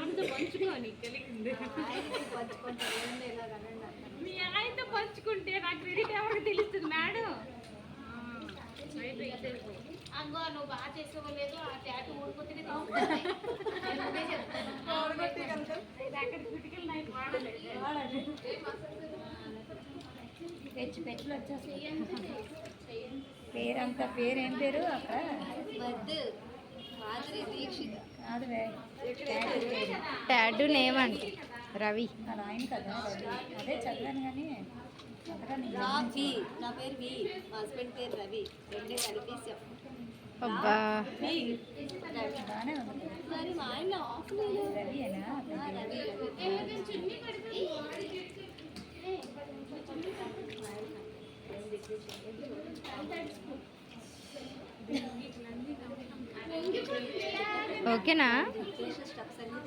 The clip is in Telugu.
ఆమెతో పంచుకోని కలిగింది మీ ఆయనతో పంచుకుంటే నాకు క్రెడిట్ ఎవరికి తెలుస్తుంది మేడం. అంగో నువ్వు బాగా చేసేవాళ్ళు ఆ ట్యాటు ఊడుకుంటే పెచ్చు పెచ్చులు వచ్చేస్తాయి. పేరంతా పేరేం పేరు అక్క? కాదువే, టాటూ నేమ్ అండి రవి. అలా ఆయన కదా రవి. అదే చదివాను కానీ రావి. నా పేరు వి, మా హస్బెండ్ పేరు రవి. రెండే కలిపేసాం. అబ్బా బాగానే ఉంది. మరి మా ఆయన ఆఫ్ రవియేనా? రవి. ఓకేనా? స్టెప్స్ అన్ని